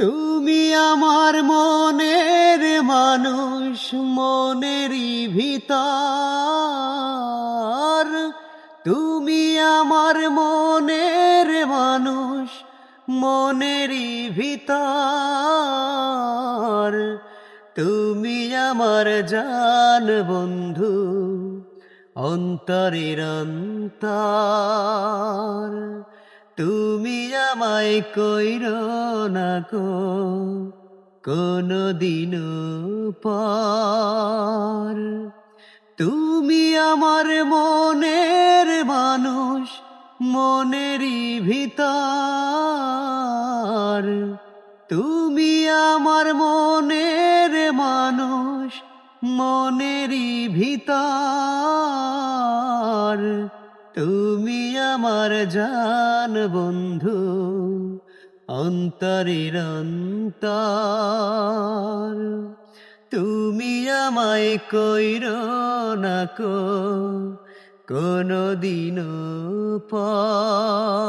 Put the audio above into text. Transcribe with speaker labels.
Speaker 1: তুমি আমার মনের মানুষ, মনেরই ভিতর। তুমি আমার মনের মানুষ, মনেরই ভিতর। তুমি আমার জান বন্ধু, অন্তরের অন্তর। তুমি আমায় কইরো না কো কোনো দিনও পর। তুমি আমার মনের মানুষ, মনেরই ভিতর। তুমি আমার মনের মানুষ, মনেরই ভিতর। তুমি আমার জান বন্ধু, অন্তরের অন্তর। তুমি আমায় কইরো না কো কোনো দিনও পর।